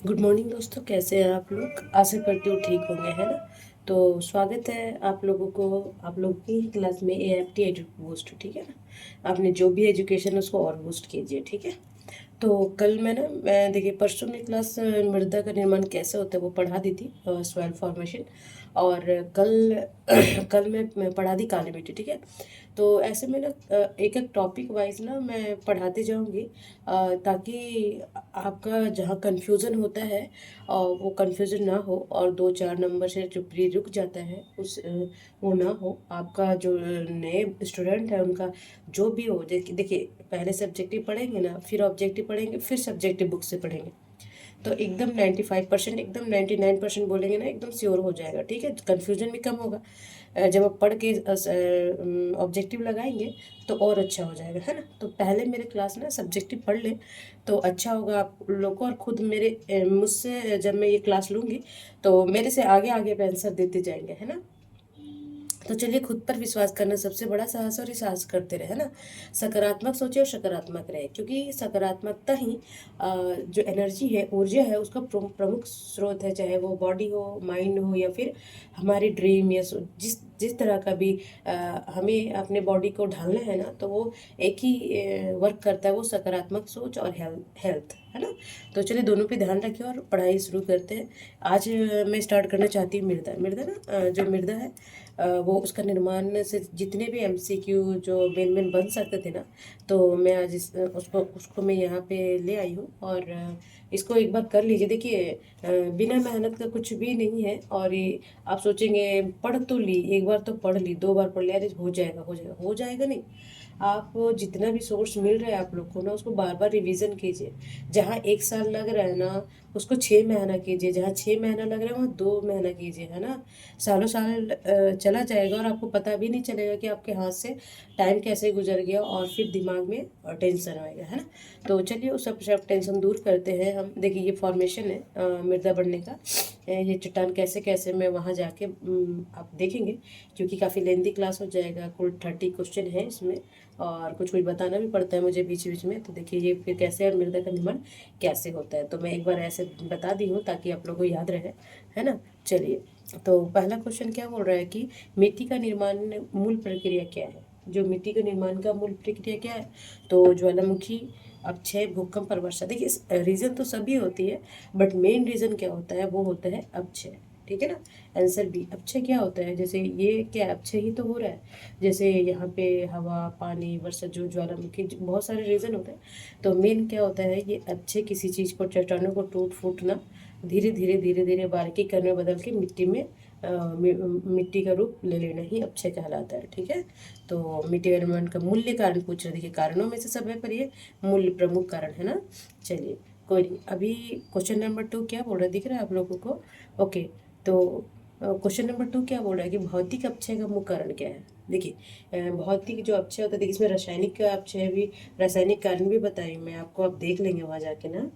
Good morning दोस्तों, कैसे हैं आप लोग। आशा करती हूँ ठीक होंगे, है ना। तो स्वागत है आप लोगों को आप लोग की क्लास में AFT एजु बूस्ट। ठीक है ना। आपने जो भी एजुकेशन है उसको और बूस्ट कीजिए, ठीक है। तो कल मैं देखिए परसों में क्लास मृदा का निर्माण कैसे होता है वो पढ़ा दी थी, सॉइल फॉर्मेशन। और कल कल मैं पढ़ा दी काली मिट्टी, ठीक है। तो ऐसे में ना एक एक टॉपिक वाइज ना मैं पढ़ाते जाऊंगी, ताकि आपका जहाँ कंफ्यूजन होता है वो कंफ्यूजन ना हो, और 2-4 नंबर से जो प्री रुक जाता है वो ना हो। आपका जो नए स्टूडेंट है उनका जो भी हो, देखिए पहले सब्जेक्टिव पढ़ेंगे ना, फिर ऑब्जेक्टिव पढ़ेंगे, फिर सब्जेक्टिव बुक से पढ़ेंगे। तो एकदम 95%, एकदम 99% बोलेंगे ना, एकदम श्योर हो जाएगा, ठीक है। कन्फ्यूजन भी कम होगा। जब आप पढ़ के ऑब्जेक्टिव लगाएंगे तो और अच्छा हो जाएगा, है ना। तो पहले मेरे क्लास ना सब्जेक्टिव पढ़ ले तो अच्छा होगा आप लोग को। और खुद मुझसे जब मैं ये क्लास लूँगी तो मेरे से आगे आगे पे आंसर देते जाएंगे, है ना। तो चलिए, खुद पर विश्वास करना सबसे बड़ा साहस, और ये साहस करते रहे, है ना। सकारात्मक सोचे और सकारात्मक रहे, क्योंकि सकारात्मकता ही जो एनर्जी है, ऊर्जा है, उसका प्रमुख स्रोत है। चाहे वो बॉडी हो, माइंड हो, या फिर हमारी ड्रीम, या जिस जिस तरह का भी हमें अपने बॉडी को ढालना है ना, तो वो एक ही वर्क करता है, वो सकारात्मक सोच और हेल्थ, है ना। तो चलिए, दोनों पे ध्यान रखिए और पढ़ाई शुरू करते हैं। आज मैं स्टार्ट करना चाहती हूँ मृदा मृदा ना, जो मृदा है वो उसका निर्माण से जितने भी MCQ जो मेन मेन बन सकते थे ना, तो मैं आज उसको उसको मैं यहाँ पे ले आई हूँ। और इसको एक बार कर लीजिए। देखिए बिना मेहनत का कुछ भी नहीं है। और ये आप सोचेंगे पढ़ तो ली, एक बार तो पढ़ ली, 2 बार पढ़ लिया, अरे हो जाएगा हो जाएगा, हो जाएगा नहीं। आप जितना भी सोर्स मिल रहा है आप लोग को ना, उसको बार बार रिवीजन कीजिए। जहाँ 1 साल लग रहा है ना, उसको 6 महीना कीजिए। जहाँ 6 महीना लग रहा है वहाँ 2 महीना कीजिए, है ना। सालों साल चला जाएगा और आपको पता भी नहीं चलेगा कि आपके हाथ से टाइम कैसे गुजर गया, और फिर दिमाग में टेंशन आएगा, है ना। तो चलिए, उस सब टेंशन दूर करते हैं हम। देखिए ये फॉर्मेशन है मृदा बनने का। ये चट्टान कैसे कैसे मैं वहाँ जाके आप देखेंगे, क्योंकि काफ़ी लेंदी क्लास हो जाएगा। कुल 30 क्वेश्चन है इसमें, और कुछ कुछ बताना भी पड़ता है मुझे बीच बीच में। तो देखिए ये फिर कैसे, और मृदा का निर्माण कैसे होता है, तो मैं एक बार ऐसे बता दी हूँ ताकि आप लोगों को याद रहे, है ना। चलिए, तो पहला क्वेश्चन क्या बोल रहा है कि मिट्टी का निर्माण मूल प्रक्रिया क्या है। जो मिट्टी के निर्माण का मूल प्रक्रिया क्या है, तो ज्वालामुखी, अपक्षय, भूकंप और वर्षा। देखिए रीजन तो सभी होती है, बट मेन रीजन क्या होता है, वो होता है अपक्षय, ठीक है ना। आंसर बी, अपक्षय क्या होता है। जैसे ये क्या अपक्षय ही तो हो रहा है। जैसे यहाँ पे हवा, पानी, वर्षा, जो ज्वालामुखी, बहुत सारे रीजन होते हैं। तो मेन क्या होता है, ये अपक्षय किसी चीज़ को, चट्टानों को टूट फूटना, धीरे धीरे बारीकी कण में बदल के मिट्टी में मिट्टी का रूप ले लेना ही अपक्षय कहलाता है, ठीक है। तो मिट्टी का निर्माण का मूल्य कारण पूछ रहे, देखिए कारणों में से सब है, पर ये मूल्य प्रमुख कारण है ना। चलिए, कोई नहीं। अभी क्वेश्चन नंबर 2 क्या बोल रहा है, दिख रहा है आप लोगों को। ओके। तो क्वेश्चन नंबर 2 क्या बोल रहा है कि भौतिक अपक्षय का मुख्य कारण क्या है। देखिए भौतिक जो अपक्षय होता है, देखिए इसमें रासायनिक का अपक्षय भी, रासायनिक कारण भी बताई मैं आपको, आप देख लेंगे वहाँ जाके ना।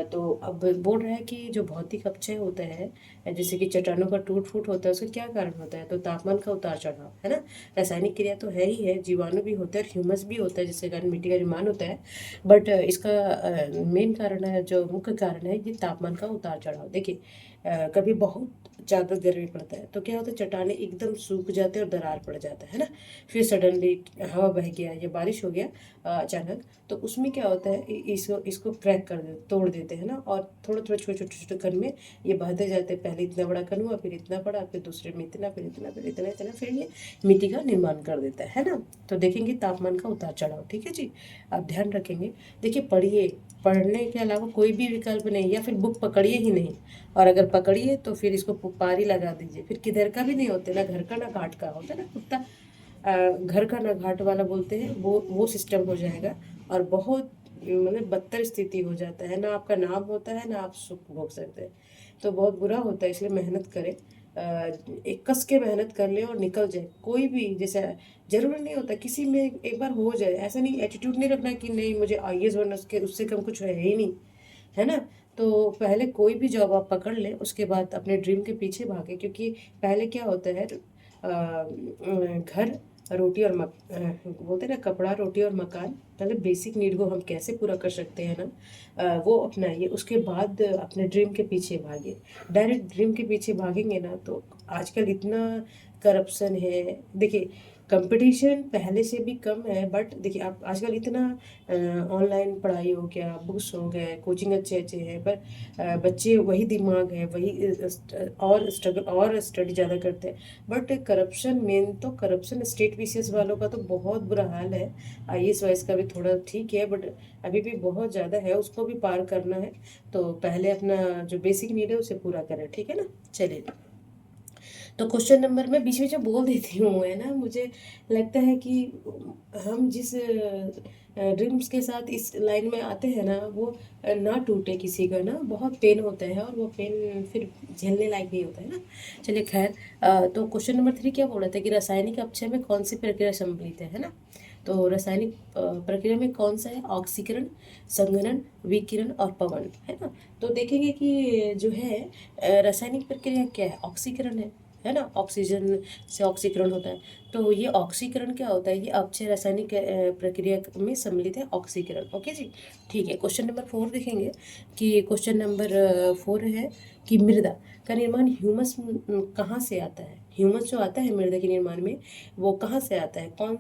तो अब बोल रहा है कि जो भौतिक अपक्षय होता है, जैसे कि चट्टानों का टूट फूट होता है, उसका क्या कारण होता है, तो तापमान का उतार चढ़ाव, है ना। रासायनिक क्रिया तो है ही है, जीवाणु भी होता है और ह्यूमस भी होता है, जिसके कारण मिट्टी का निर्माण होता है। बट इसका मेन कारण है, जो मुख्य कारण है, ये तापमान का उतार चढ़ाव। देखिए कभी बहुत ज़्यादा गर्मी पड़ता है तो क्या होता है, चट्टानें एकदम सूख जाते हैं और दरार पड़ जाता है ना। फिर सडनली हवा बह गया या बारिश हो गया अचानक, तो उसमें क्या होता है, इसको इसको क्रैक कर दे, तोड़ देते हैं ना। और थोड़ा थोड़ा छोटे छोटे छोटे कण में ये बहते जाते हैं। पहले इतना बड़ा कण हुआ, फिर इतना बड़ा, फिर दूसरे में इतना, फिर इतना, फिर इतना इतना, फिर ये मिट्टी का निर्माण कर देता है ना। तो देखेंगे तापमान का उतार चढ़ाव, ठीक है जी। आप ध्यान रखेंगे। देखिए पढ़िए, पढ़ने के अलावा कोई भी विकल्प नहीं, या फिर बुक पकड़िए ही नहीं। और अगर पकड़िए तो फिर इसको पारी लगा दीजिए। फिर किधर का भी नहीं होते, ना घर का ना घाट का होता है ना कुत्ता, घर का ना घाट वाला बोलते हैं, वो सिस्टम हो जाएगा। और बहुत मतलब बदतर स्थिति हो जाता है ना। आपका नाम होता है ना, आप सुख भोग सकते हैं। तो बहुत बुरा होता है, इसलिए मेहनत करें। एक कस के मेहनत कर ले और निकल जाए। कोई भी जैसे जरूरी नहीं होता किसी में एक बार हो जाए, ऐसा नहीं, एटीट्यूड नहीं रखना कि नहीं मुझे IAS बनना, उसके उससे कम कुछ है ही नहीं, है ना। तो पहले कोई भी जॉब आप पकड़ लें, उसके बाद अपने ड्रीम के पीछे भागे। क्योंकि पहले क्या होता है, घर रोटी और बोलते हैं ना, कपड़ा रोटी और मकान, पहले बेसिक नीड को हम कैसे पूरा कर सकते हैं ना, वो अपनाइए। उसके बाद अपने ड्रीम के पीछे भागिए। डायरेक्ट ड्रीम के पीछे भागेंगे ना तो आजकल इतना करप्शन है। देखिए, कंपटीशन पहले से भी कम है, बट देखिए आप आजकल इतना ऑनलाइन पढ़ाई हो गया, बुक्स हो गए, कोचिंग अच्छे अच्छे हैं, पर बच्चे वही दिमाग है, वही और स्ट्रगल और स्टडी ज़्यादा करते हैं। बट करप्शन, मेन तो करप्शन स्टेट पीसीएस वालों का तो बहुत बुरा हाल है। आईएएस वाइस का भी थोड़ा ठीक है, बट अभी भी बहुत ज़्यादा है, उसको भी पार करना है। तो पहले अपना जो बेसिक नीड है उसे पूरा करें, ठीक है ना। चलिए, तो क्वेश्चन नंबर मैं बीच बीच में बोल देती हूँ, है ना, मुझे लगता है कि हम जिस ड्रीम्स के साथ इस लाइन में आते हैं ना, वो ना टूटे किसी का ना, बहुत पेन होता है, और वो पेन फिर झेलने लायक नहीं होता है ना। चलिए खैर, तो क्वेश्चन नंबर 3 क्या बोल रहा था कि रासायनिक अपक्षय में कौन सी प्रक्रिया सम्मिलित है ना। तो रासायनिक प्रक्रिया में कौन सा है, ऑक्सीकरण, संघनन, विकिरण और पवन, है ना। तो देखेंगे कि जो है रासायनिक प्रक्रिया क्या है, ऑक्सीकरण है ना, ऑक्सीजन से ऑक्सीकरण होता है। तो ये ऑक्सीकरण क्या होता है, ये अपक्षय रासायनिक प्रक्रिया में सम्मिलित है ऑक्सीकरण। ओके जी, ठीक है। क्वेश्चन नंबर 4 देखेंगे कि क्वेश्चन नंबर 4 है कि मृदा का निर्माण ह्यूमस कहाँ से आता है। ह्यूमस जो आता है मृदा के निर्माण में, वो कहाँ से आता है, कौन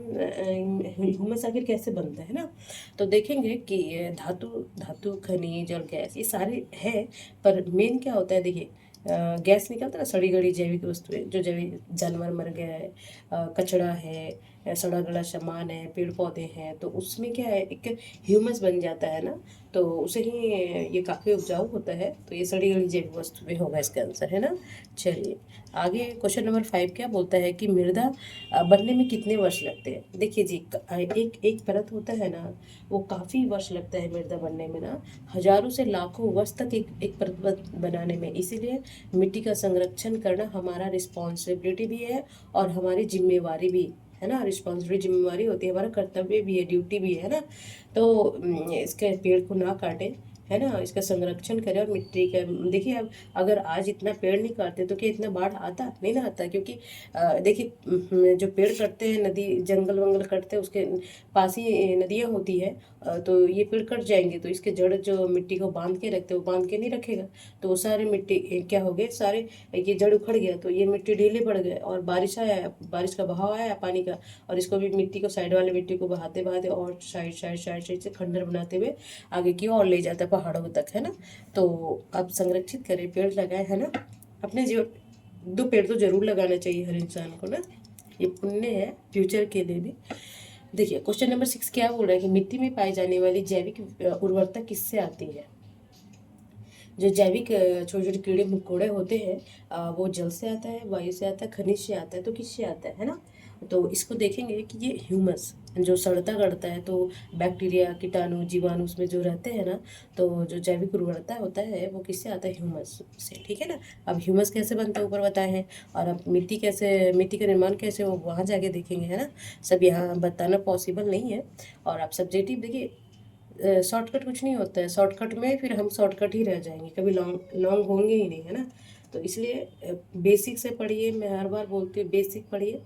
ह्यूमस आखिर कैसे बनता है ना। तो देखेंगे कि धातु धातु खनिज और गैस ये सारे हैं, पर मेन क्या होता है, देखिए गैस निकलता है ना, सड़ी गड़ी जैविक वस्तुएं, जो जैविक जानवर मर गया है, कचड़ा है, सड़ा गला सामान है, पेड़ पौधे हैं, तो उसमें क्या है, एक ह्यूमस बन जाता है ना। तो उसे ही ये काफ़ी उपजाऊ होता है। तो ये सड़ी गली जैविक वस्तुएं होगा इसका आंसर, है ना। चलिए आगे, क्वेश्चन नंबर 5 क्या बोलता है कि मृदा बनने में कितने वर्ष लगते हैं। देखिए जी, एक एक परत होता है ना, वो काफ़ी वर्ष लगता है मृदा बनने में ना, हजारों से लाखों वर्ष तक एक परत बनाने में। इसीलिए मिट्टी का संरक्षण करना हमारा रिस्पॉन्सिबिलिटी भी है और हमारी जिम्मेवारी भी है ना। रिस्पॉन्सिबिलिटी, जिम्मेवारी होती है, हमारा कर्तव्य भी है, ड्यूटी भी है ना। तो इसके पेड़ को ना काटें, है ना, इसका संरक्षण करें। और मिट्टी का देखिए, अब अगर आज इतना पेड़ नहीं काटते तो क्या इतना बाढ़ आता, नहीं ना आता, क्योंकि देखिए जो पेड़ कटते हैं, नदी जंगल वंगल कटते हैं, उसके पास ही नदियाँ होती है। तो ये पेड़ कट जाएंगे तो इसके जड़ जो मिट्टी को बांध के रखते हैं, वो बांध के नहीं रखेगा, तो वो सारे मिट्टी क्या हो गए, सारे ये जड़ उखड़ गया, तो ये मिट्टी ढीले पड़ गए, और बारिश आया, बारिश का बहाव आया पानी का, और इसको भी मिट्टी को, साइड वाले मिट्टी को बहाते बहाते और साइड साइड साइड साइड से खंडर बनाते हुए आगे की ओर ले जाता है पहाड़ों तक, है ना। तो अब संरक्षित करें, पेड़ लगाए, है ना। अपने जीवन 2 पेड़ तो जरूर लगाना चाहिए हर इंसान को ना, ये पुण्य है फ्यूचर के लिए भी। देखिए क्वेश्चन नंबर 6 क्या बोल रहा है कि मिट्टी में पाई जाने वाली जैविक उर्वरता किससे आती है। जो जैविक छोटे छोटे कीड़े मकोड़े होते हैं, वो जल से आता है, वायु से आता है, खनिज से आता है, तो किससे आता है ना। तो इसको देखेंगे कि ये ह्यूमस जो सड़ता गड़ता है, तो बैक्टीरिया, कीटाणु, जीवाणु उसमें जो रहते हैं ना, तो जो जैविक उर्वरता होता है वो किससे आता है, ह्यूमस से, ठीक है ना। अब ह्यूमस कैसे बनता है ऊपर बताए हैं, और अब मिट्टी कैसे, मिट्टी का निर्माण कैसे हो, वहाँ जाके देखेंगे, है ना। सब यहाँ बताना पॉसिबल नहीं है। और आप सब्जेक्टिव देखिए, शॉर्टकट कुछ नहीं होता है, शॉर्टकट में फिर हम शॉर्टकट ही रह जाएंगे, कभी लॉन्ग लॉन्ग होंगे ही नहीं, है ना। तो इसलिए बेसिक से पढ़िए, मैं हर बार बोलती हूँ बेसिक पढ़िए,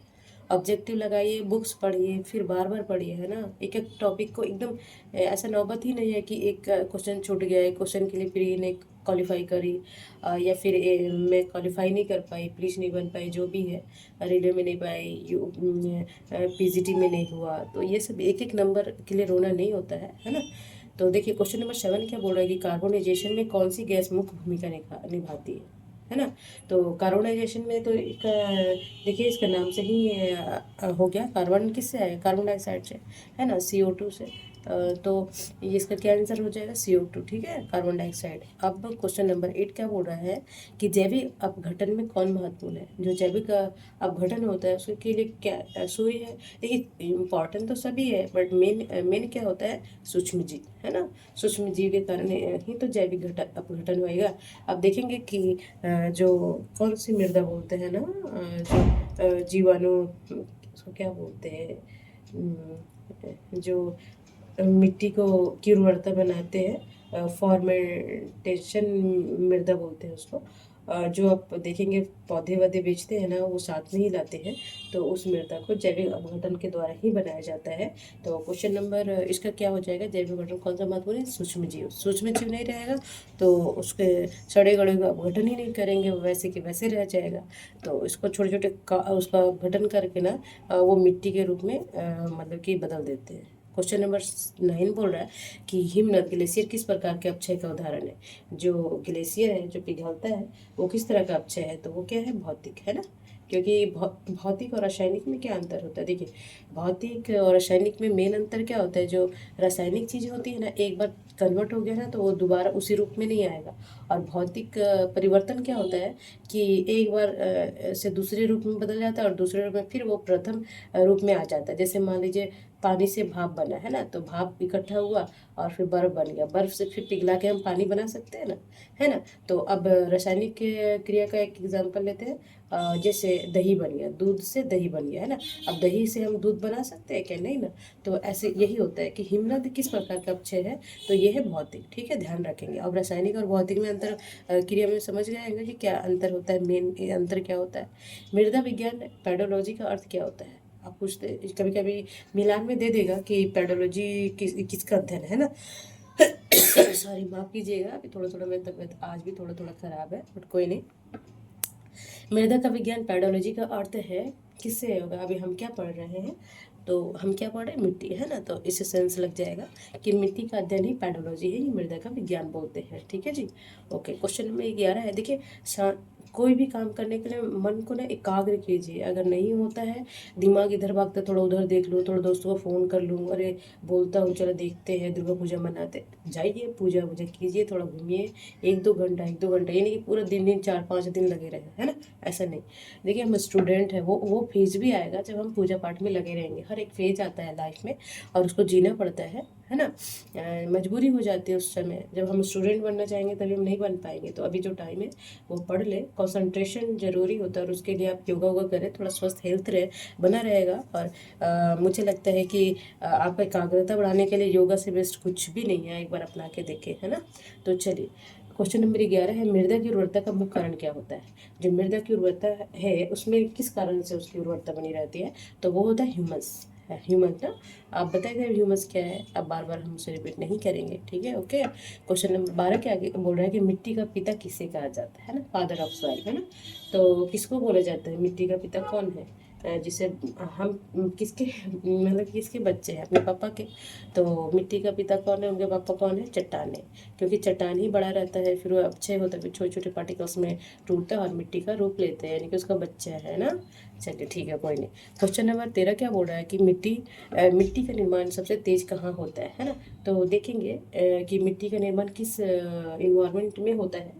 ऑब्जेक्टिव लगाइए, बुक्स पढ़िए, फिर बार बार पढ़िए, है ना। एक एक टॉपिक को एकदम ऐसा नौबत ही नहीं है कि एक क्वेश्चन छूट गया, एक क्वेश्चन के लिए प्री ने क्वालिफाई करी, या फिर मैं क्वालिफाई नहीं कर पाई, पुलिस नहीं बन पाई, जो भी है, रेलवे में नहीं पाई, पीजीटी में नहीं हुआ, तो ये सब एक एक नंबर के लिए रोना नहीं होता है ना। तो देखिए क्वेश्चन नंबर 7 क्या बोल रहा है कि कार्बोनाइजेशन में कौन सी गैस मुख्य भूमिका निभाती है ना। तो कार्बोनाइजेशन में तो एक देखिए इसका नाम से ही हो गया, कार्बन किससे आएगा, कार्बन डाइऑक्साइड से, है ना, CO2 से। तो ये इसका क्या आंसर हो जाएगा, CO2, ठीक है, कार्बन डाइऑक्साइड। अब क्वेश्चन नंबर 8 क्या बोल रहा है कि जैविक अपघटन में कौन महत्वपूर्ण है। जो जैविक अपघटन होता है उसके लिए क्या सूर्य है। देखिए इम्पॉर्टेंट तो सभी है, बट मेन मेन क्या होता है, सूक्ष्म जीव, है ना। सूक्ष्म जीव के कारण ही तो जैविक अपघटन होएगा। अब देखेंगे कि जो कौन सी मृदा बोलते हैं ना, जो जीवाणु, उसको क्या बोलते हैं, जो मिट्टी को की उर्वरता बनाते हैं, फॉर्मेंटेशन मृदा बोलते हैं उसको। जो आप देखेंगे पौधे वौधे बेचते हैं ना, वो साथ में ही लाते हैं। तो उस मृदा को जैविक अपघटन के द्वारा ही बनाया जाता है। तो क्वेश्चन नंबर इसका क्या हो जाएगा, जैविक अपघटन कौन सा महत्वपूर्ण है, सूक्ष्म जीव। सूक्ष्म जीव नहीं रहेगा तो उसके सड़े गड़े का अपघटन ही नहीं करेंगे, वो वैसे के वैसे रह जाएगा। तो इसको छोटे छोटे उसका अपघटन करके ना वो मिट्टी के रूप में मतलब कि बदल देते हैं। क्वेश्चन नंबर 9 बोल रहा है कि हिमनद ग्लेशियर किस प्रकार के अपक्षय का उदाहरण है। जो ग्लेशियर है जो पिघलता है वो किस तरह का अपक्षय है, तो वो क्या है, भौतिक, है ना। क्योंकि भौतिक और रासायनिक में क्या अंतर होता है, देखिए भौतिक और रासायनिक में मेन अंतर क्या होता है, जो रासायनिक चीज़ होती है ना, एक बार कन्वर्ट हो गया ना तो वो दोबारा उसी रूप में नहीं आएगा। और भौतिक परिवर्तन क्या होता है कि एक बार से दूसरे रूप में बदल जाता है और दूसरे रूप में फिर वो प्रथम रूप में आ जाता है। जैसे मान लीजिए पानी से भाप बना है ना, तो भाप इकट्ठा हुआ और फिर बर्फ बन गया, बर्फ से फिर पिघला के हम पानी बना सकते हैं ना, है ना। तो अब रासायनिक क्रिया का एक एग्जांपल लेते हैं। जैसे दही बन गया, दूध से दही बन गया, है ना। अब दही से हम दूध बना सकते हैं क्या, नहीं ना। तो ऐसे यही होता है कि हिमनद किस प्रकार का अपक्षय है, तो ये है भौतिक, ठीक है, ध्यान रखेंगे। अब रासायनिक और भौतिक में अंतर क्रिया में समझ जाएंगे कि क्या अंतर होता है, मेन अंतर क्या होता है। मृदा विज्ञान पेडोलॉजी का अर्थ क्या होता है, आप पूछते कभी कभी मिलान में दे देगा कि पेडोलॉजी किसका अध्ययन है ना। सॉरी माफ कीजिएगा, अभी थोड़ा थोड़ा मेरी तबीयत आज भी थोड़ा थोड़ा खराब है, बट कोई नहीं। मृदा का विज्ञान पेडोलॉजी का अर्थ है किससे होगा, अभी हम क्या पढ़ रहे हैं, तो हम क्या पढ़ रहे हैं, मिट्टी, है ना। तो इससे सेंस लग जाएगा कि मिट्टी का अध्ययन ही पेडोलॉजी है, ये मृदा का विज्ञान बोलते हैं, ठीक है जी। ओके, क्वेश्चन नंबर 11 है, देखिए कोई भी काम करने के लिए मन को ना एकाग्र कीजिए। अगर नहीं होता है, दिमाग इधर भागता, थोड़ा उधर देख लूँ, थोड़ा दोस्तों को फ़ोन कर लूँ, अरे बोलता हूँ चलो देखते हैं दुर्गा पूजा मनाते, जाइए पूजा वूजा कीजिए, थोड़ा घूमिए, 1-2 घंटा 1-2 घंटा, ये नहीं कि पूरा दिन 4-5 दिन लगे रहे, है ना, ऐसा नहीं। देखिए हम स्टूडेंट हैं, वो फेज भी आएगा जब हम पूजा पाठ में लगे रहेंगे। हर एक फेज आता है लाइफ में और उसको जीना पड़ता है ना। मजबूरी हो जाती है उस समय, जब हम स्टूडेंट बनना चाहेंगे तभी हम नहीं बन पाएंगे। तो अभी जो टाइम है वो पढ़ ले, कंसंट्रेशन जरूरी होता है और उसके लिए आप योगा वोगा करें, थोड़ा स्वस्थ हेल्थ रहे बना रहेगा। और मुझे लगता है कि आपका एकाग्रता बढ़ाने के लिए योगा से बेस्ट कुछ भी नहीं है, एक बार अपना के देखें, है ना। तो चलिए क्वेश्चन नंबर 11 है, मृदा की उर्वरता का मुख्य कारण क्या होता है। जो मृदा की उर्वरता है उसमें किस कारण से उसकी उर्वरता बनी रहती है, तो वो होता है ह्यूमस। ह्यूमन ना, आप बताइए ह्यूमस क्या है, अब बार बार हम उसे रिपीट नहीं करेंगे, ठीक है। ओके, क्वेश्चन नंबर 12 के आगे बोल रहा है कि मिट्टी का पिता किसे कहा जाता है ना, फादर ऑफ सॉइल, है ना। तो किसको बोला जाता है, मिट्टी का पिता कौन है, जिसे हम किसके मतलब किसके बच्चे हैं, अपने पापा के। तो मिट्टी का पिता कौन है, उनके पापा कौन है, चट्टान है। क्योंकि चट्टान ही बड़ा रहता है, फिर वो अक्षय होता है, फिर छोटे छोटे पार्टिकल्स में टूटता है और मिट्टी का रूप लेते हैं, यानी कि उसका बच्चा है ना। चलिए ठीक है, कोई नहीं। क्वेश्चन नंबर 13 क्या बोल रहा है कि मिट्टी का निर्माण सबसे तेज कहाँ होता है ना। तो देखेंगे कि मिट्टी का निर्माण किस इन्वायरमेंट में होता है,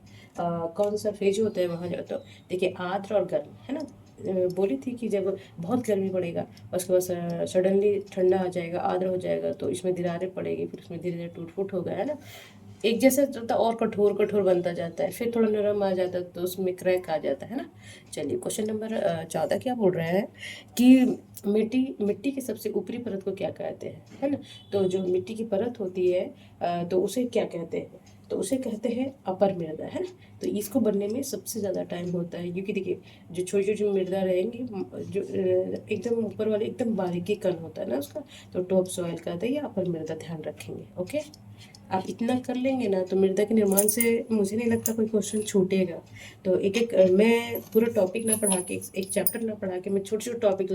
कौन सा फेज होता है वहाँ। तो देखिए आर्द्र और गर्म, है ना। बोली थी कि जब बहुत गर्मी पड़ेगा उसके बाद सडनली ठंडा आ जाएगा, आर्द्र हो जाएगा, तो इसमें दरारें पड़ेगी, फिर उसमें धीरे धीरे टूट फूट होगा, है ना। एक जैसा चलता और कठोर कठोर बनता जाता है, फिर थोड़ा नरम आ जाता है तो उसमें क्रैक आ जाता है ना। चलिए क्वेश्चन नंबर 14 क्या बोल रहा है कि मिट्टी मिट्टी की सबसे ऊपरी परत को क्या कहते हैं, है ना। तो जो मिट्टी की परत होती है तो उसे क्या कहते हैं, तो उसे कहते हैं अपर मृदा, है ना। तो इसको बनने में सबसे ज़्यादा टाइम होता है, क्योंकि देखिए जो छोटी छोटी मृदा रहेंगी, जो एकदम ऊपर वाले एकदम बारीकी कण होता है ना उसका, तो टॉप सॉइल कहते हैं या अपर मृदा, ध्यान रखेंगे। ओके, आप इतना कर लेंगे ना तो मृदा के निर्माण से मुझे नहीं लगता कोई क्वेश्चन छूटेगा। तो एक एक मैं पूरा टॉपिक ना पढ़ा के, एक चैप्टर ना पढ़ा के, मैं छोटे छोटे टॉपिक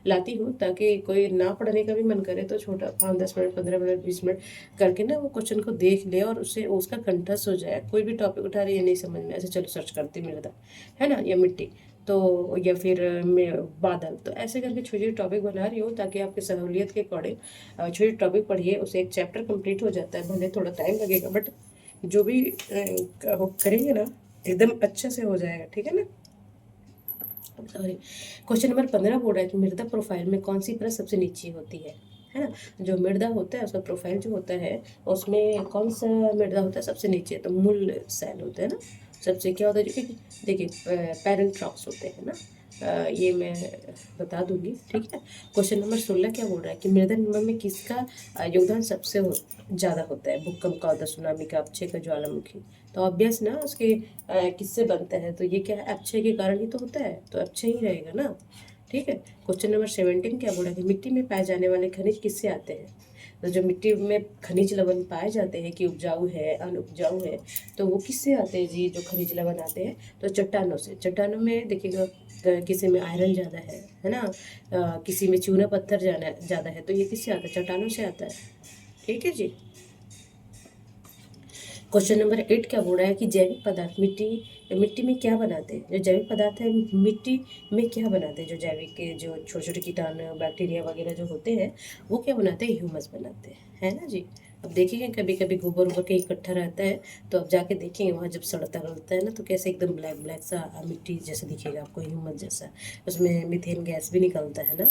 लाती हूँ, ताकि कोई ना पढ़ने का भी मन करे तो छोटा 5-10 मिनट 15 मिनट 20 मिनट करके ना वो क्वेश्चन को देख ले और उससे उसका कंठस्थ हो जाए। कोई भी टॉपिक उठा रही है नहीं समझ में, ऐसे चलो सर्च करते मृदा, है ना, या मिट्टी, तो या फिर बादल, तो ऐसे करके छोटे छोटे टॉपिक बना रही हूँ ताकि आपकी सहूलियत के अकॉर्डिंग छोटे टॉपिक पढ़िए, उसे एक चैप्टर कंप्लीट हो जाता है, भले थोड़ा टाइम लगेगा बट जो भी करेंगे ना एकदम अच्छे से हो जाएगा, ठीक है ना। सॉरी, क्वेश्चन नंबर 15 बोल रहा है कि मृदा प्रोफाइल में कौन सी परत सबसे नीचे होती है ना। जो मृदा होता है उसका प्रोफाइल जो होता है उसमें कौन सा मृदा होता है सबसे नीचे, तो मूल सेल होते हैं ना सबसे, क्या होता है, जो कि देखिए पेरेंट ट्रॉप्स होते हैं ना। ये मैं बता दूंगी, ठीक है। क्वेश्चन नंबर 16 क्या बोल रहा है कि मृदा निर्माण में किसका योगदान सबसे ज़्यादा होता है, भूकंप का होता है, सुनामी का, अपक्षय का, ज्वालामुखी, तो ऑब्वियस ना उसके किससे बनता है, तो ये क्या है, अक्षय के कारण ही तो होता है, तो अक्षय ही रहेगा ना। ठीक है। क्वेश्चन नंबर 17 क्या बोला कि मिट्टी में पाए जाने वाले खनिज किससे आते हैं। तो जो मिट्टी में खनिज लवण पाए जाते हैं कि उपजाऊ है अनउपजाऊ है, तो वो किससे आते हैं जी, जो खनिज लवण आते हैं, तो चट्टानों से। चट्टानों में देखिएगा किसी में आयरन ज़्यादा है ना, किसी में चूना पत्थर ज़्यादा है, तो ये किससे आता है, चट्टानों से आता है। ठीक है जी। क्वेश्चन नंबर 8 क्या बोल रहा है कि जैविक पदार्थ मिट्टी मिट्टी में क्या बनाते हैं। जो जैविक पदार्थ है मिट्टी में क्या बनाते हैं, जो जैविक के जो छोटे छोटे कीटाणु बैक्टीरिया वगैरह जो होते हैं, वो क्या बनाते हैं, ह्यूमस बनाते हैं, है ना जी। अब देखेंगे कभी कभी गोबर उबर कहीं इकट्ठा रहता है, तो अब जाके देखेंगे वहाँ जब सड़ता रहता है ना, तो कैसे एकदम ब्लैक ब्लैक सा मिट्टी जैसा दिखेगा आपको, ह्यूमस जैसा। उसमें मीथेन गैस भी निकलता है ना।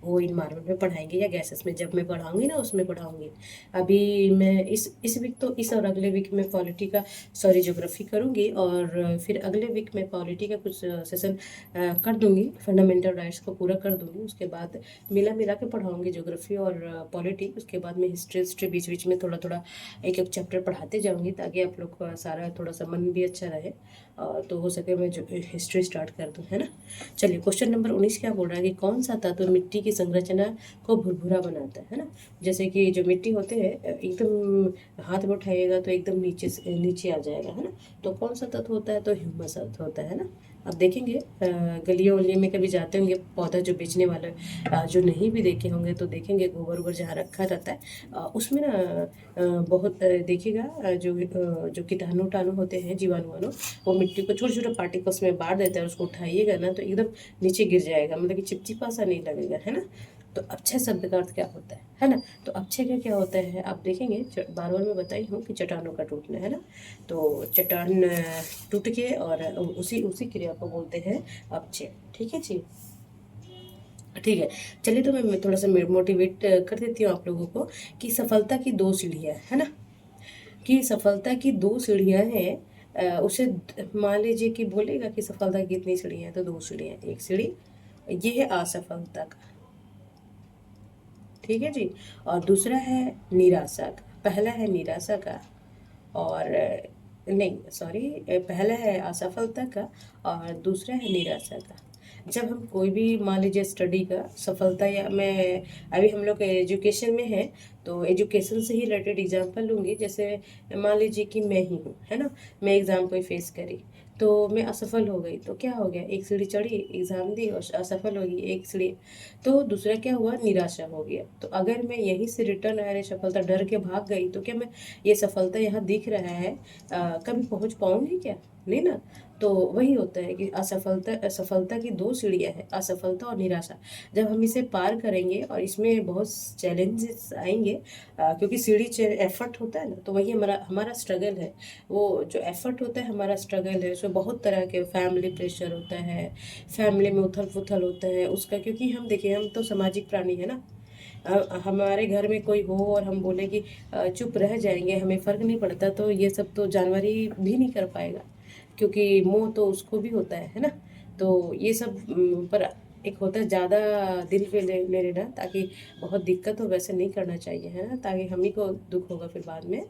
वो इन्वायरमेंट में पढ़ाएंगे या गैसेस में, जब मैं पढ़ाऊंगी ना उसमें पढ़ाऊंगी। अभी मैं इस वीक तो इस और अगले वीक में पॉलिटी का सॉरी ज्योग्राफी करूंगी, और फिर अगले वीक में पॉलिटी का कुछ सेशन कर दूंगी, फंडामेंटल राइट्स को पूरा कर दूंगी। उसके बाद मिला मिला के पढ़ाऊंगी ज्योग्राफी और पॉलिटी। उसके बाद में हिस्ट्री बीच बीच में थोड़ा थोड़ा एक एक चैप्टर पढ़ाते जाऊंगी, ताकि आप लोग का सारा थोड़ा सा मन भी अच्छा रहे, तो हो सके मैं जो हिस्ट्री स्टार्ट कर दूँ, है ना। चलिए क्वेश्चन नंबर 19 क्या बोल रहा है कि कौन सा तत्व मिट्टी की संरचना को भुरभुरा बनाता है ना। जैसे कि जो मिट्टी होते हैं एकदम हाथ में उठाइएगा तो एकदम नीचे से नीचे आ जाएगा, है ना। तो कौन सा तत्व होता है, तो ह्यूमस होता है ना। अब देखेंगे गलियों वलियों में कभी जाते होंगे, पौधा जो बेचने वाले जो नहीं भी देखे होंगे तो देखेंगे गोबर उबर जहाँ रखा रहता है उसमें ना बहुत देखिएगा जो कीटाणु उटाणु होते हैं, जीवाणु वाणु, वो मिट्टी को छोटे छोटे पार्टिकल्स में बांट देता है। उसको उठाइएगा ना तो एकदम नीचे गिर जाएगा, मतलब कि चिपचिपा सा नहीं लगेगा, है ना। तो अक्षय शब्द का अर्थ क्या होता है ना। तो अक्षय का क्या होता है आप देखेंगे, बार बार मैं बताई हूँ कि चट्टानों का टूटना, है ना। तो चट्टान टूट के और उसी उसी क्रिया को बोलते हैं अक्षय। ठीक है जी। ठीक है। चलिए तो मैं थोड़ा सा मोटिवेट कर देती हूँ आप लोगों को कि सफलता की दो सीढ़ियाँ है ना, कि सफलता की दो सीढ़ियाँ हैं। उसे मान लीजिए कि बोलेगा कि सफलता की कितनी सीढ़ियाँ हैं, तो दो सीढ़ियाँ, एक सीढ़ी ये है असफलता का, ठीक है जी, और दूसरा है निराशा का। पहला है निराशा का और नहीं सॉरी, पहला है असफलता का और दूसरा है निराशा का। जब हम कोई भी मान लीजिए स्टडी का सफलता, या मैं अभी हम लोग एजुकेशन में है तो एजुकेशन से ही रिलेटेड एग्जांपल लूँगी। जैसे मान लीजिए कि मैं ही हूँ, है ना, मैं एग्ज़ाम कोई फेस करी तो मैं असफल हो गई, तो क्या हो गया, एक सीढ़ी चढ़ी, एग्ज़ाम दी और असफल हो गई एक सीढ़ी, तो दूसरा क्या हुआ, निराशा हो गया। तो अगर मैं यहीं से रिटर्न आने सफलता डर के भाग गई, तो क्या मैं ये सफलता यहाँ दिख रहा है कभी पहुँच पाऊँगी क्या, नहीं ना। तो वही होता है कि असफलता की दो सीढ़ियाँ हैं, असफलता और निराशा। जब हम इसे पार करेंगे और इसमें बहुत चैलेंजेस आएंगे, क्योंकि सीढ़ी एफर्ट होता है ना, तो वही हमारा हमारा स्ट्रगल है। वो जो एफर्ट होता है हमारा स्ट्रगल है, उसमें बहुत तरह के फैमिली प्रेशर होता है, फैमिली में उथल पुथल होता है उसका, क्योंकि हम देखिए हम तो सामाजिक प्राणी है ना। हमारे घर में कोई हो और हम बोले कि चुप रह जाएंगे, हमें फ़र्क नहीं पड़ता, तो ये सब तो जानवर ही भी नहीं कर पाएगा, क्योंकि मोह तो उसको भी होता है ना। तो ये सब पर एक होता है ज़्यादा दिल पे ले लेना, ताकि बहुत दिक्कत हो, वैसे नहीं करना चाहिए, है ना, ताकि हम ही को दुख होगा फिर बाद में।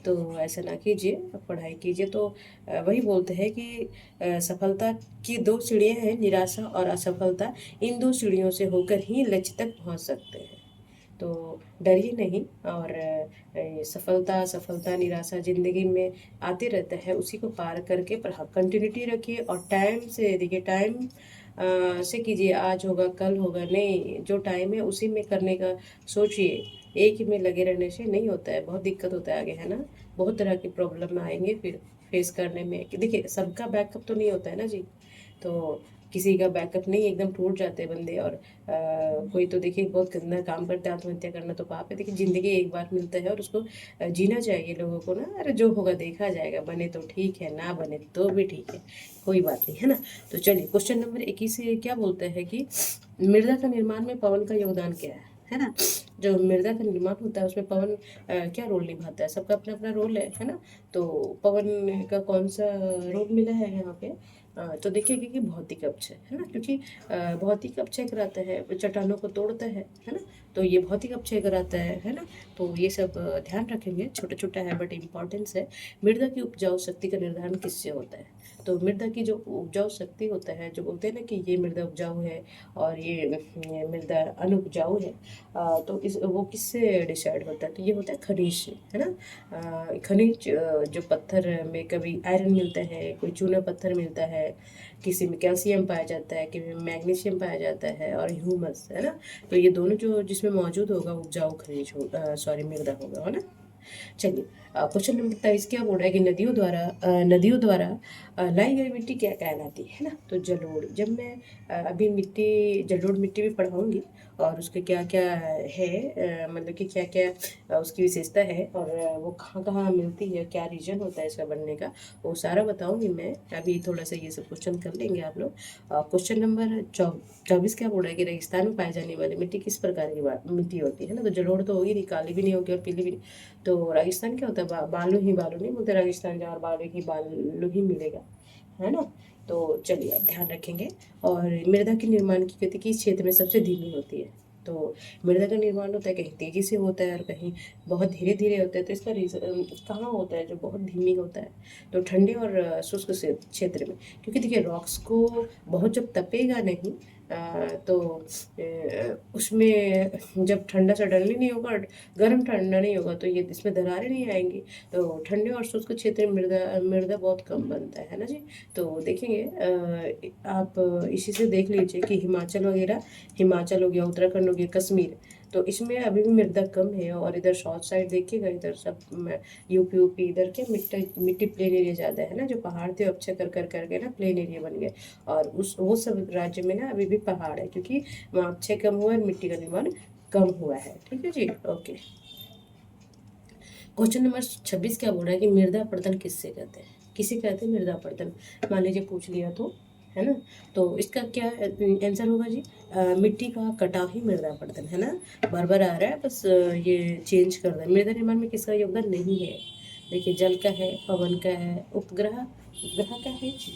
तो ऐसा ना कीजिए, पढ़ाई कीजिए। तो वही बोलते हैं कि सफलता की दो सीढ़ियाँ हैं, निराशा और असफलता। इन दो सीढ़ियों से होकर ही लक्ष्य तक पहुंच सकते हैं। तो डरिए नहीं, और सफलता सफलता निराशा ज़िंदगी में आते रहता है, उसी को पार करके पर हाँ कंटिन्यूटी रखिए और टाइम से देखिए, टाइम से कीजिए। आज होगा कल होगा नहीं, जो टाइम है उसी में करने का सोचिए। एक ही में लगे रहने से नहीं होता है, बहुत दिक्कत होता है आगे, है ना। बहुत तरह की प्रॉब्लम आएंगे फिर फेस करने में, कि देखिए सबका बैकअप तो नहीं होता है ना जी। तो किसी का बैकअप नहीं, एकदम टूट जाते हैं बंदे। और कोई तो देखिए बहुत गंदा काम करता है, आत्महत्या करना तो पाप है। देखिए ज़िंदगी एक बार मिलता है और उसको जीना चाहिए लोगों को ना। अरे जो होगा देखा जाएगा, बने तो ठीक है, ना बने तो भी ठीक है, कोई बात नहीं, है ना। तो चलिए क्वेश्चन नंबर 21 से क्या बोलता है कि मृदा का निर्माण में पवन का योगदान क्या है ना। जो मृदा का निर्माण होता है उसमें पवन क्या रोल निभाता है, सबका अपना अपना रोल है ना। तो पवन का कौन सा रोल मिला है यहाँ पे, तो देखिएगा कि भौतिक अपक्षय है ना, क्योंकि भौतिक अपक्षय कराता है, चट्टानों को तोड़ता है ना, तो ये भौतिक अपक्षय कराता है ना। तो ये सब ध्यान रखेंगे, छोटा छोटा है बट इम्पॉर्टेंस है। मृदा की उपजाऊ शक्ति का निर्धारण किससे होता है? तो मृदा की जो उपजाऊ शक्ति होता है, जो बोलते हैं ना कि ये मृदा उपजाऊ है और ये मृदा अनुपजाऊ है, तो इस वो किससे डिसाइड होता है? तो ये होता है खनिज से, है ना। खनिज जो पत्थर में कभी आयरन मिलता है, कोई चूना पत्थर मिलता है, किसी में कैल्शियम पाया जाता है, किसी में मैग्नीशियम पाया जाता है और ह्यूमस, है ना। तो ये दोनों जो जिसमें मौजूद होगा उपजाऊ खनिज होगा, सॉरी मृदा होगा, है ना। चलिए, क्वेश्चन नंबर 23 क्या बोल रहा है कि नदियों द्वारा लाई गई मिट्टी क्या कहलाती है ना। तो जलोढ़। जब मैं अभी जलोढ़ मिट्टी भी पढ़ाऊंगी और उसके क्या क्या है, मतलब कि क्या क्या उसकी विशेषता है और वो कहाँ कहाँ मिलती है, क्या रीजन होता है इसका बनने का, वो सारा बताऊंगी मैं। अभी थोड़ा सा ये सब क्वेश्चन कर लेंगे आप लोग। क्वेश्चन नंबर 24 क्या बोल रहा है कि रेगिस्तान में पाई जाने वाली मिट्टी किस प्रकार की मिट्टी होती है ना। तो जलोढ़ तो होगी नहीं, काली भी नहीं होगी और पीली भी नहीं। तो राजस्थान क्या होता है, बालू नहीं बोलते राजस्थान, जहाँ बालू ही मिलेगा, है ना। तो चलिए अब ध्यान रखेंगे। और मृदा के निर्माण की गति किस क्षेत्र में सबसे धीमी होती है? तो मृदा का निर्माण होता है कहीं तेजी से होता है और कहीं बहुत धीरे धीरे होता है। तो इसका रीजन कहाँ होता है जो बहुत धीमी होता है? तो ठंडे और शुष्क क्षेत्र में, क्योंकि देखिए रॉक्स को बहुत जब तपेगा नहीं, तो उसमें जब ठंडा सडनली नहीं होगा, गर्म ठंडा नहीं होगा, तो ये इसमें दरारें नहीं आएंगी। तो ठंडे और शुष्क क्षेत्र में मृदा मृदा बहुत कम बनता है ना जी। तो देखेंगे, आप इसी से देख लीजिए कि हिमाचल हो गया, उत्तराखंड हो गया, कश्मीर, तो इसमें अभी भी मृदा कम है। और इधर साउथ साइड देखिएगा, इधर सब यूपी इधर के मिट्टी मिट्टी प्लेन एरिया ज़्यादा है ना, जो पहाड़ थे अच्छे कर कर करके ना प्लेन एरिया बन गए। और वो सब राज्य में ना अभी भी पहाड़ है, क्योंकि वहाँ अच्छे कम हुआ है, मिट्टी का निर्माण कम हुआ है। ठीक है जी, ओके। क्वेश्चन नंबर 26 क्या बोल रहा है कि मृदा अपरदन किससे कहते हैं? किसे कहते हैं मृदा अपरदन? मान लीजिए पूछ लिया तो, है ना। तो इसका क्या आंसर होगा जी? मिट्टी का कटाव ही मृदा अपरदन है ना। बार बार आ रहा है, बस ये चेंज कर रहा है। मृदा निर्माण में किसका योगदान नहीं है? देखिए, जल का है, पवन का है, उपग्रह उपग्रह का है जी,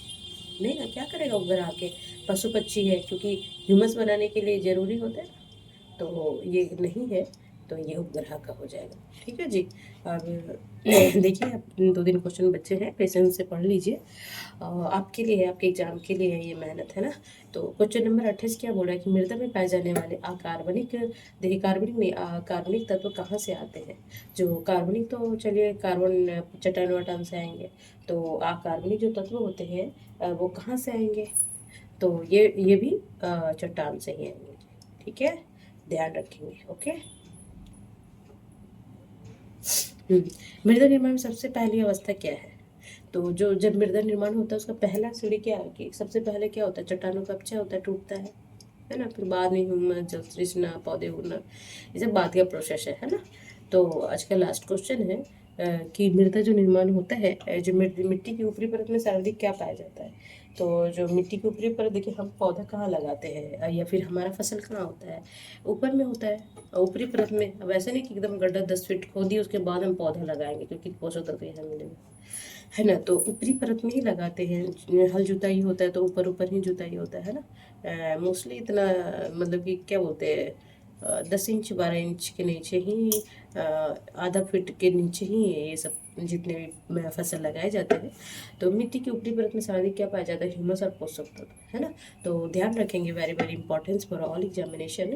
नहीं ना, क्या करेगा उपग्रह आके? पशु पक्षी है, क्योंकि ह्यूमस बनाने के लिए जरूरी होता है ना। तो ये नहीं है, तो ये उपग्रह का हो जाएगा। ठीक है जी। अब देखिए, अब 2 दिन क्वेश्चन बच्चे हैं, पेशेंस से पढ़ लीजिए। आपके लिए है, आपके एग्जाम के लिए है, ये मेहनत है ना। तो क्वेश्चन नंबर 28 क्या बोल रहा है कि मृदा में पाए जाने वाले अकार्बनिक, देखिए कार्बनिक नहीं, कार्बनिक तत्व कहाँ से आते हैं? जो कार्बनिक, तो चलिए कार्बन चट्टान वटान से आएंगे। तो अकार्बनिक जो तत्व होते हैं वो कहाँ से आएंगे? तो ये भी चट्टान से ही आएंगे। ठीक है, ध्यान रखेंगे। ओके। मृदा निर्माण में सबसे पहली अवस्था क्या है? तो जो जब मृदा निर्माण होता है उसका पहला सीढ़ी क्या है कि सबसे पहले क्या होता है? चट्टानों का अपक्षय होता है, टूटता है ना। फिर बाद में ह्यूमस, जल सृजना, पौधे उगना, ये सब बाद का प्रोसेस है ना। तो आज का लास्ट क्वेश्चन है कि मृदा जो निर्माण होता है, जो मिट्टी की ऊपरी परत में सर्वाधिक क्या पाया जाता है? तो जो मिट्टी की ऊपरी परत, देखिए हम पौधा कहाँ लगाते हैं या फिर हमारा फसल कहाँ होता है? ऊपर में होता है, ऊपरी परत में। अब ऐसे नहीं कि एकदम गड्ढा 10 फीट खोदी उसके बाद हम पौधा लगाएंगे, क्योंकि पोषक तत्व यहाँ मिलेगा, है ना। तो ऊपरी परत में ही लगाते हैं। हल जुताई होता है तो ऊपर ऊपर ही जुताई होता है ना। मोस्टली इतना, मतलब कि क्या बोलते हैं, 10 इंच 12 इंच के नीचे ही, आधा फीट के नीचे ही ये सब जितने भी फसल लगाए जाते हैं। तो मिट्टी की ऊपरी परत में सर्वाधिक क्या पाया जाता है? ह्यूमस और पोषक तत्व, है ना। तो ध्यान रखेंगे, very very importance for all examination.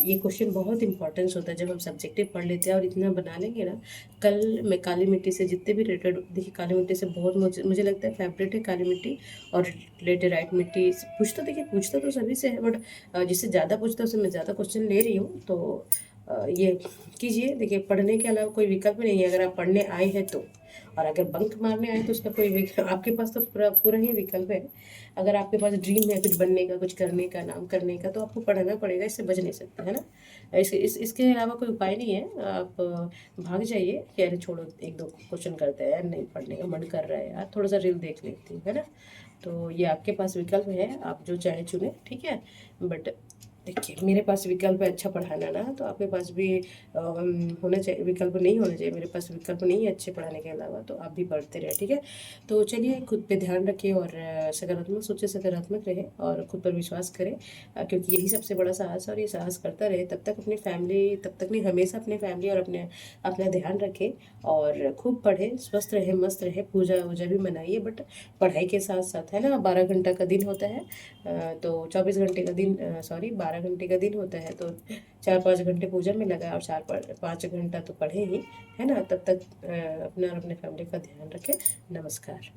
ये क्वेश्चन बहुत इंपॉर्टेंस होता है जब हम सब्जेक्टिव पढ़ लेते हैं और इतना बना लेंगे ना। कल मैं काली मिट्टी से जितने भी रिलेटेड, देखिए काली मिट्टी से बहुत मुझे लगता है फेवरेट है काली मिट्टी और लेटेराइट मिट्टी। पूछता तो सभी से है, बट जिससे ज़्यादा पूछता है उससे मैं ज़्यादा क्वेश्चन ले रही हूँ। तो ये कीजिए। देखिए, पढ़ने के अलावा कोई विकल्प नहीं है, अगर आप पढ़ने आए हैं तो। और अगर बंक मारने आए तो उसका कोई विकल्प आपके पास तो पूरा पूरा ही विकल्प है। अगर आपके पास ड्रीम है कुछ बनने का, कुछ करने का, नाम करने का, तो आपको पढ़ना पड़ेगा, इससे बच नहीं सकते, है ना। इसके अलावा कोई उपाय नहीं है। आप भाग जाइए कि अरे छोड़ो, 1-2 क्वेश्चन करते हैं यार, नहीं पढ़ने का मन कर रहा है यार, थोड़ा सा रील देख लेती हूँ, है ना। तो ये आपके पास विकल्प है, आप जो चाहे चुने, ठीक है। बट देखिए मेरे पास विकल्प है अच्छा पढ़ाना ना, तो आपके पास भी होना चाहिए, विकल्प नहीं होना चाहिए, मेरे पास विकल्प नहीं है अच्छे पढ़ाने के अलावा, तो आप भी पढ़ते रहे, ठीक है। तो चलिए खुद पे ध्यान रखिए और सकारात्मक सोचे, सकारात्मक रहे और खुद पर विश्वास करें, क्योंकि यही सबसे बड़ा साहस है, और ये साहस करता रहे तब तक अपनी फैमिली, तब तक नहीं, हमेशा अपने फैमिली और अपने अपना ध्यान रखें और खूब पढ़ें, स्वस्थ रहे, मस्त रहे, पूजा वूजा भी मनाइए, बट पढ़ाई के साथ साथ, है ना, 12 घंटा का दिन होता है, तो 24 घंटे का दिन, सॉरी 12 घंटे का दिन होता है, तो 4-5 घंटे पूजा में लगा और 4-5 घंटा तो पढ़े ही, है ना। तब तक अपना और अपने फैमिली का ध्यान रखें। नमस्कार।